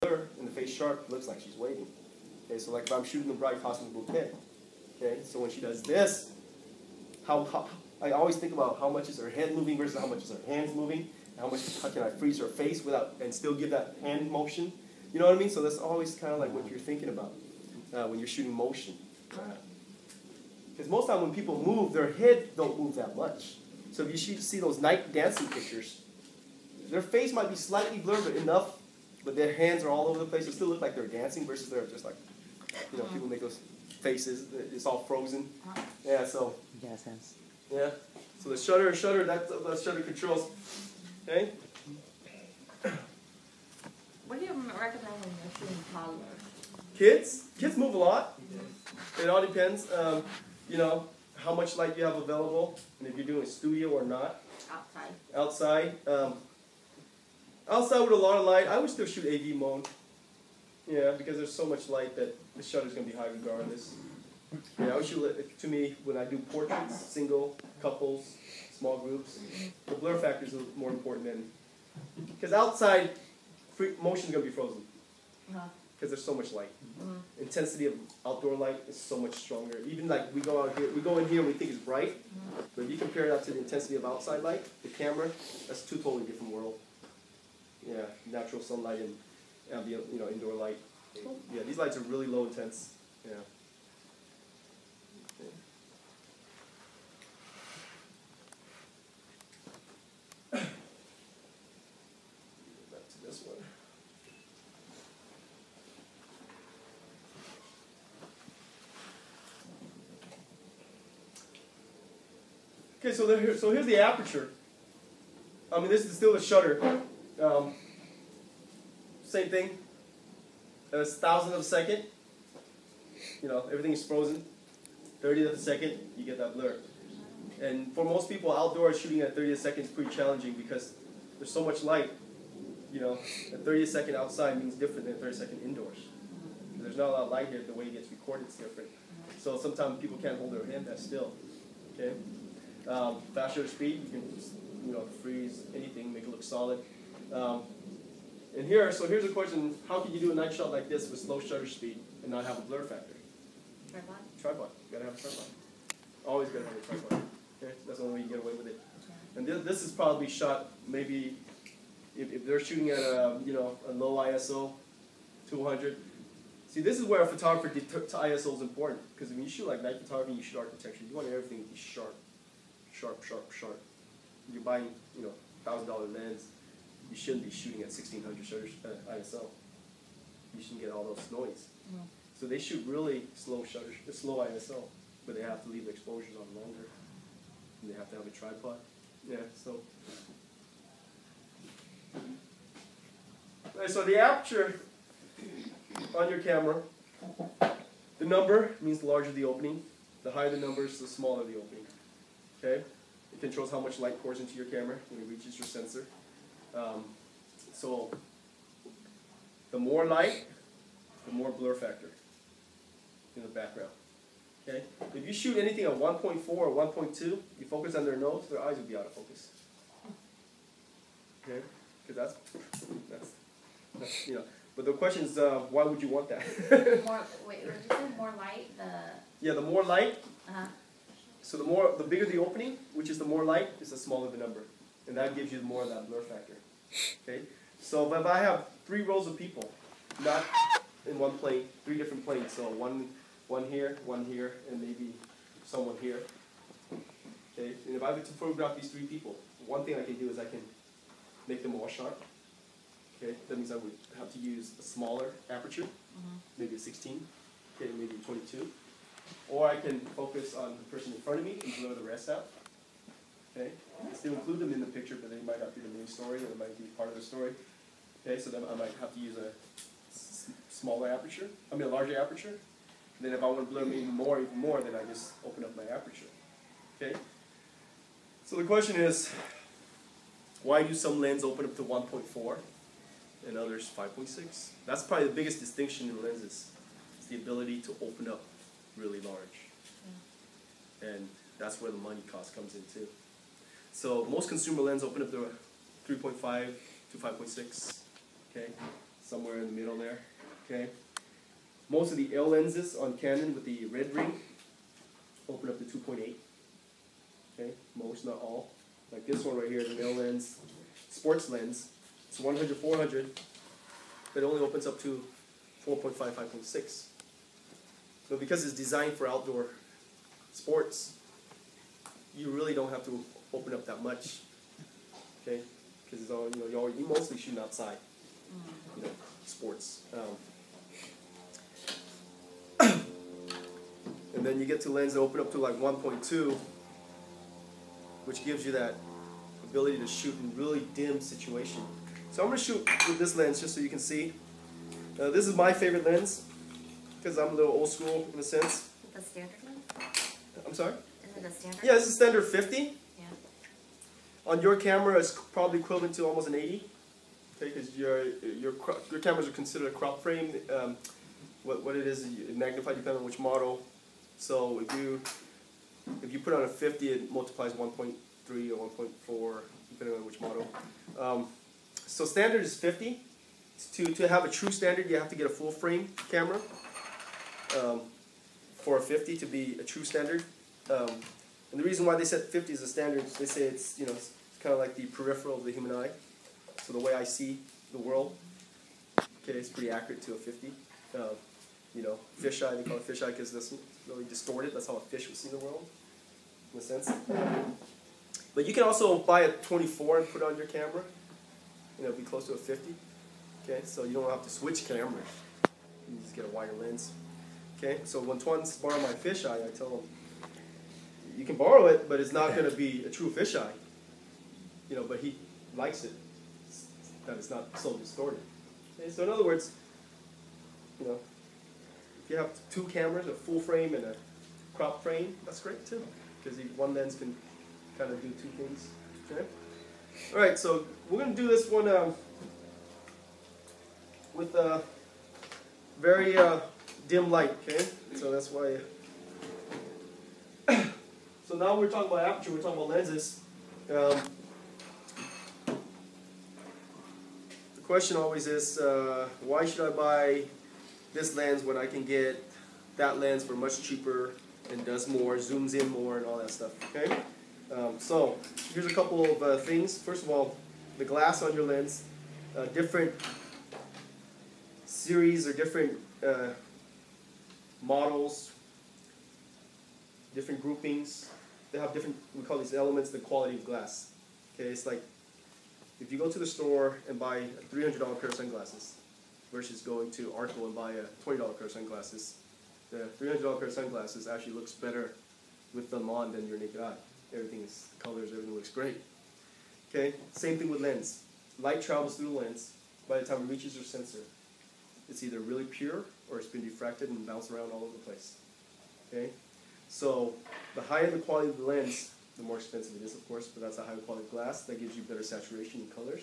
blur and the face sharp, it looks like she's waiting. Okay, so like if I'm shooting the bride costume bouquet, okay, so when she does this, how I always think about how much is her head moving versus how much is her hands moving, and how can I freeze her face without and still give that hand motion. You know what I mean? So that's always kind of like what you're thinking about when you're shooting motion. Because most time when people move, their head don't move that much. So if you see those night dancing pictures, their face might be slightly blurred, but enough, but their hands are all over the place. It still look like they're dancing versus they're just like, you know, people make those faces. It's all frozen. Yeah, so. Yes, yes. Yeah. So the shutter, that's the shutter controls. Okay. What do you recommend when you're shooting toddlers? Kids move a lot. It all depends. You know, how much light you have available, and if you're doing a studio or not. Outside. Outside with a lot of light, I would still shoot AV mode. Yeah, because there's so much light that the shutter's going to be high regardless. Yeah, I would shoot, to me, when I do portraits, single, couples, small groups, the blur factor is more important than, because outside, motion is going to be frozen. Because there's so much light. Intensity of outdoor light is so much stronger. Even like we go in here and we think it's bright, but if you compare that to the intensity of outside light, the camera, that's two totally different worlds. Yeah, natural sunlight and ambient, you know, indoor light. Yeah, these lights are really low intense. Yeah. Back to this one. Okay, so here's the aperture. I mean, this is still the shutter. Same thing. It's 1,000th of a second. You know, everything is frozen. 30th of a second, you get that blur. And for most people, outdoors shooting at 30th second is pretty challenging because there's so much light. You know, a 30th second outside means different than a 30th second indoors. There's not a lot of light here. The way it gets recorded is different. So sometimes people can't hold their hand that still. Okay. Fast shutter speed, you can, you know, freeze anything, make it look solid. And here's a question: how can you do a night shot like this with slow shutter speed and not have a blur factor? Tripod. Tripod. You gotta have a tripod. Always gotta have a tripod. Okay, that's the only way you get away with it. And this is probably shot maybe if they're shooting at a a low ISO, 200. See, this is where a photographer to ISO is important because when you shoot like night photography, you shoot architecture, you want everything to be sharp. Sharp. You're buying, $1,000 lens. You shouldn't be shooting at 1600 shutter ISO. You shouldn't get all those noise. So they shoot really slow ISO, but they have to leave the exposures on longer, and they have to have a tripod. Yeah. So the aperture on your camera, the number means the larger the opening. The higher the numbers, the smaller the opening. Okay? It controls how much light pours into your camera when it reaches your sensor. So the more light, the more blur factor in the background. Okay? If you shoot anything at 1.4 or 1.2, you focus on their nose, their eyes will be out of focus. Okay? Because that's But the question is, why would you want that? Wait, did you say more light? Yeah, the more light. So the bigger the opening, which is the more light, is the smaller the number, and that gives you more of that blur factor. Okay. So if I have 3 rows of people, not in one plane, 3 different planes. So one here, and maybe someone here. Okay. And if I were to photograph these 3 people, one thing I can do is I can make them all sharp. Okay. That means I would have to use a smaller aperture, maybe a 16, okay, maybe 22. Or I can focus on the person in front of me and blur the rest out. Okay? Still include them in the picture, but they might not be the main story, or they might be part of the story. Okay, so then I might have to use a larger aperture. And then if I want to blur them even more, then I just open up my aperture. Okay? So the question is, why do some lenses open up to 1.4 and others 5.6? That's probably the biggest distinction in lenses. It's the ability to open up really large. And that's where the money cost comes in too. So most consumer lenses open up to 3.5 to 5.6. Okay? somewhere in the middle there. Okay. Most of the L lenses on Canon with the red ring open up to 2.8. Okay, most, not all. Like this one right here, the L lens, sports lens. It's 100-400, but it only opens up to 4.5, 5.6. So because it's designed for outdoor sports, you really don't have to open up that much. Okay, because it's all, you mostly shooting outside. Sports. And then you get to lenses that open up to like 1.2, which gives you that ability to shoot in really dim situation. So I'm going to shoot with this lens just so you can see. This is my favorite lens because I'm a little old school in a sense. The standard lens? I'm sorry? Is it a standard? Yeah, this is standard 50. Yeah. On your camera, it's probably equivalent to almost an 80. Okay, because your cameras are considered a crop frame. What it is magnified depending on which model. So if you put on a 50, it multiplies 1.3 or 1.4 depending on which model. So standard is 50. To have a true standard, you have to get a full frame camera for a 50 to be a true standard. And the reason why they set 50 as a standard, they say it's it's kind of like the peripheral of the human eye. So the way I see the world, okay, it's pretty accurate to a 50. Fisheye, they call it fisheye because it's really distorted. That's how a fish would see the world, in a sense. But you can also buy a 24 and put it on your camera. Be close to a 50. Okay, so you don't have to switch cameras. You just get a wider lens. Okay, so when Twan's borrow my fisheye, I tell him, you can borrow it, but it's not going to be a true fisheye. But he likes it, that it's not so distorted. Okay, so in other words, if you have two cameras, a full frame and a crop frame, that's great too, because one lens can kind of do two things. Okay. All right, so we're going to do this one with very dim light, okay? So that's why. So now we're talking about aperture, we're talking about lenses. The question always is, why should I buy this lens when I can get that lens for much cheaper and does more, zooms in more, and all that stuff, okay? So here's a couple of things. First of all, the glass on your lens, different series or different models, different groupings. They have different, we call these elements the quality of glass. Okay, it's like if you go to the store and buy a $300 pair of sunglasses versus going to Arco and buy a $20 pair of sunglasses, the $300 pair of sunglasses actually looks better with them on than your naked eye. Everything is colors, everything looks great. Okay, same thing with lens. Light travels through the lens. By the time it reaches your sensor, it's either really pure or it's been diffracted and bounced around all over the place. Okay, so the higher the quality of the lens, the more expensive it is, of course, but that's a higher quality glass. That gives you better saturation in colors.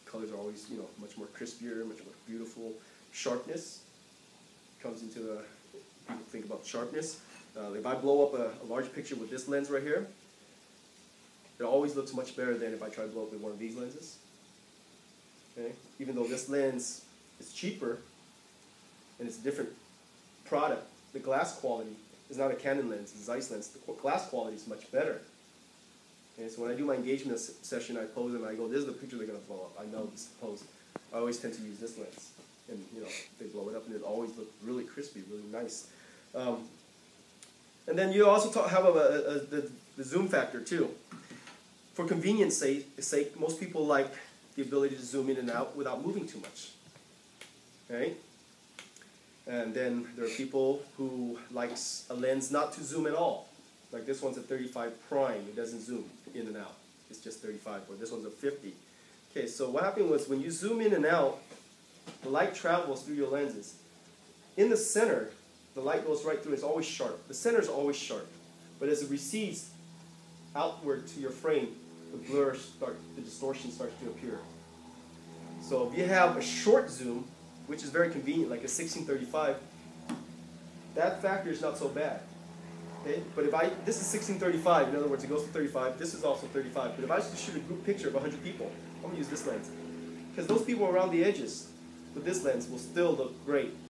Colors are always, much more crispier, much more beautiful. Sharpness comes into people think about sharpness. If I blow up a large picture with this lens right here, it always looks much better than if I try to blow up with one of these lenses. Okay? Even though this lens is cheaper and it's a different product, the glass quality is not a Canon lens, it's a Zeiss lens. The glass quality is much better. Okay? So when I do my engagement session, I pose and I go, this is the picture they're going to blow up. I know this is the pose. I always tend to use this lens. And they blow it up and it always looks really crispy, really nice. And then you also have the zoom factor too. For convenience sake, most people like the ability to zoom in and out without moving too much. Okay? And then there are people who likes a lens not to zoom at all. Like this one's a 35 prime, it doesn't zoom in and out. It's just 35, or this one's a 50. Okay, so what happened was when you zoom in and out, the light travels through your lenses. In the center, the light goes right through, it's always sharp. The center is always sharp. But as it recedes outward to your frame, the distortion starts to appear. So if you have a short zoom, which is very convenient, like a 1635, that factor is not so bad. Okay? But this is 1635, in other words, it goes to 35, this is also 35. But if I was to shoot a group picture of 100 people, I'm going to use this lens. Because those people are around the edges. but this lens will still look great.